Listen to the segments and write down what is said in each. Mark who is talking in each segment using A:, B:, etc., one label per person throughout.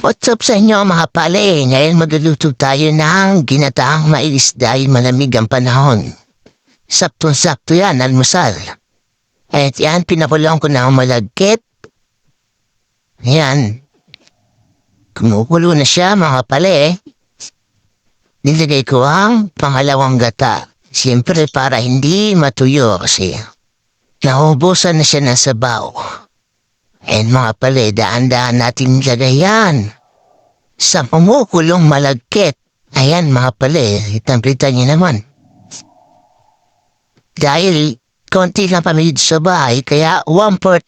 A: What's up sa inyo mga pale? Ngayon magluluto tayo ng ginataang mais dahil malamig ang panahon. Saktong-sakto yan, almusal. At yan, pinakulong ko na ang malagkit. Yan. Kumukulo na siya mga pale. Nilagay ko ang pangalawang gata. Siyempre para hindi matuyo kasi naubusan na siya ng sabaw. And mga pale, daan-daan natin ilagay yan sa kumukulong malagkit. Ayan mga pale, itamplita niyo naman. Dahil konti lang kami sa bahay, kaya 1/4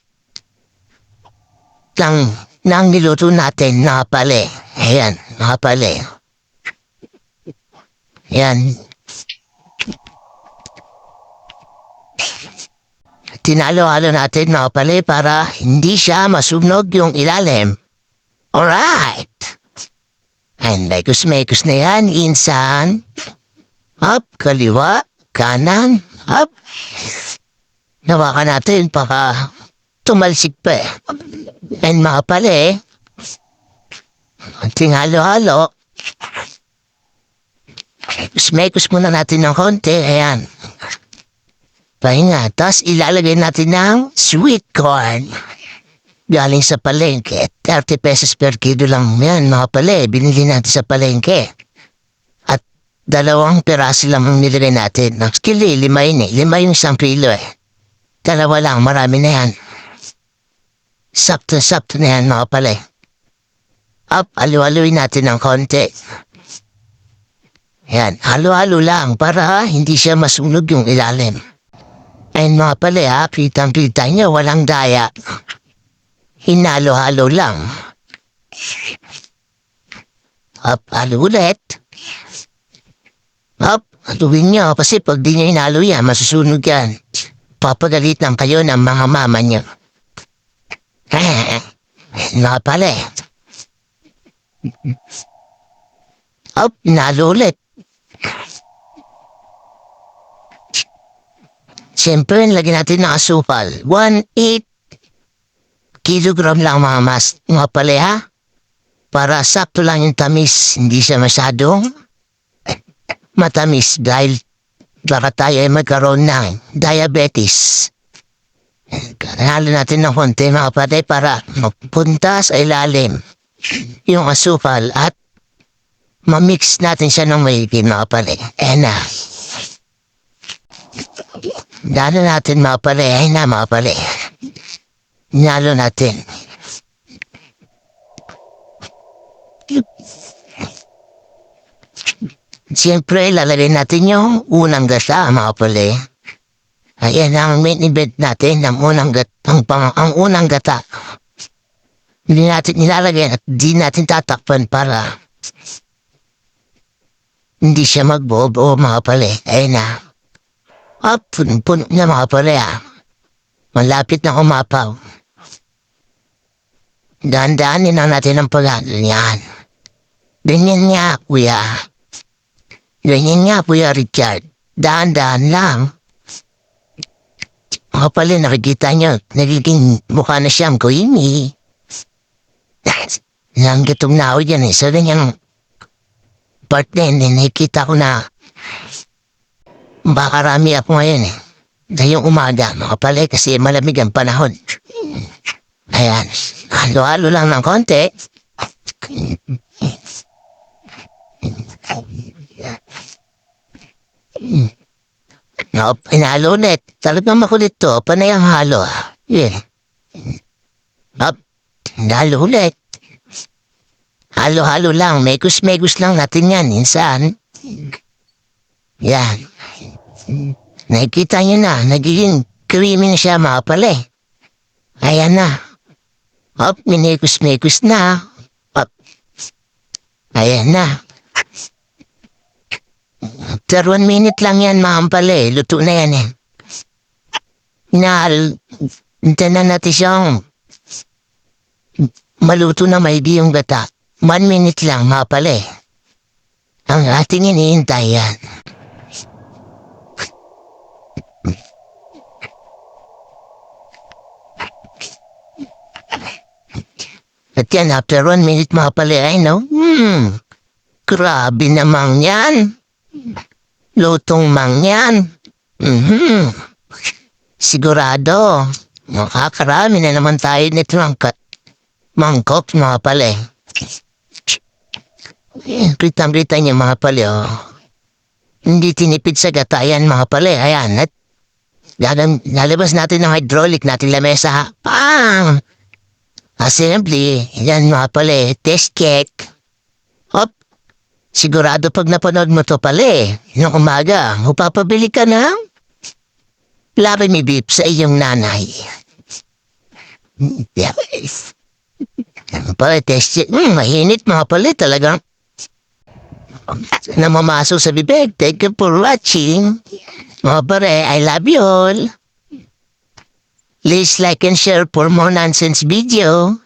A: lang nang niluto natin mga pale. Ayan mga pale. Ayan. Tinalo-halo natin mga pale para hindi siya masunog yung ilalim. Alright! And mekos-mekos na yan, insan. Up, kaliwa, kanan, up. Nawakan natin baka tumalsik pa eh. And mga pale, konting halo-halo. Mekos muna natin ng konti, ayan. Pahinga, tapos ilalagay natin ng sweet corn. Galing sa palengke, 30 pesos per kilo lang yan mga pale, binili natin sa palengke. At 2 piraso lang ang nilagay natin. Actually, 5 yun eh, 5 yung 1 kilo eh. 2 lang, marami na yan. Sakto-sakto na yan mga pale. Up, halu-haluin natin ng konti. Yan, halu-halo lang para hindi siya masunog yung ilalim. Ayun mga pale ha, pitang-pita nyo, walang daya. Hinalo-halo lang. Up, halo ulit. Up, haluin nyo kasi pag di nyo hinalo yan, masusunog yan. Papagalitan kayo ng mga mama nyo. Mga pale. Up, hinalo ulit. Siyempre, lagyan natin ng asukal. 1/8 kilogram lang mga pale ha. Para sakto lang yung tamis. Hindi siya masyadong matamis dahil baka tayo ay magkaroon ng diabetes. Halo natin ng konti mga pale para mapunta sa ilalim yung asukal at mamix natin siya ng maigi mga pale. Dalo natin mga pale, ay na mga pale. Nalo natin. Siyempre, lalagay natin yung unang gata mga pale. Ayan ang main event natin, ang unang gata. Hindi natin nilalagay at di natin tatakpan para hindi siya magbobo mga pale. Ayan na. Puno na mga pale ha. Malapit na umapaw. Dahan-dahanin lang natin ang paghalo niyan. Ganyan nga, kuya. Ganyan nga, kuya Richard. Dahan-dahan lang. Mga pala, nakikita nyo, nagiging mukha na siyang kuini. Nanggatong na ako dyan eh. Sa ganyang part na yun, nakikita ko na baka rami ako ngayon eh. Ngayong umaga, mga pala, kasi malamig ang panahon. Ayan, halo-halo lang ng konti. Hinalo ulit. Talagang makulit to. Panay ang halo. Yeah. Hinalo ulit. Halo-halo lang. Megus-megus lang natin yan. Insan. Yan. Nakikita nyo na. Nagiging creamy na siya mga pala. Ayan na. Minegus-megus na. Ayan na. After 1 minute lang yan mga pala. Luto na yan eh. Hintayin na natin siyang maluto na maigi yung gata. 1 minute lang mga pala. Ang ating hinihintay yan. At yan, after 1 minute mga pala, ay no? Grabe namang yan. Lutong mang yan. Sigurado, makakarami na naman tayo nito ng mangkok mga pala. Rita niya mga pala, oh. Hindi tinipid sa gatayan mga pala, ayan. At lalabas natin ng hydraulic natin lamesa, ha? Pam! Assembly, yan mga pala, test cake. Hop, sigurado pag napanood mo to pala, yung umaga, upapabili ka ng labi mi beef sa iyong nanay. Yan pala, test cake. Mainit mga pala, talagang namamaso sa bibig. Thank you for watching. Mga pare, I love you all. Please like and share for more nonsense video.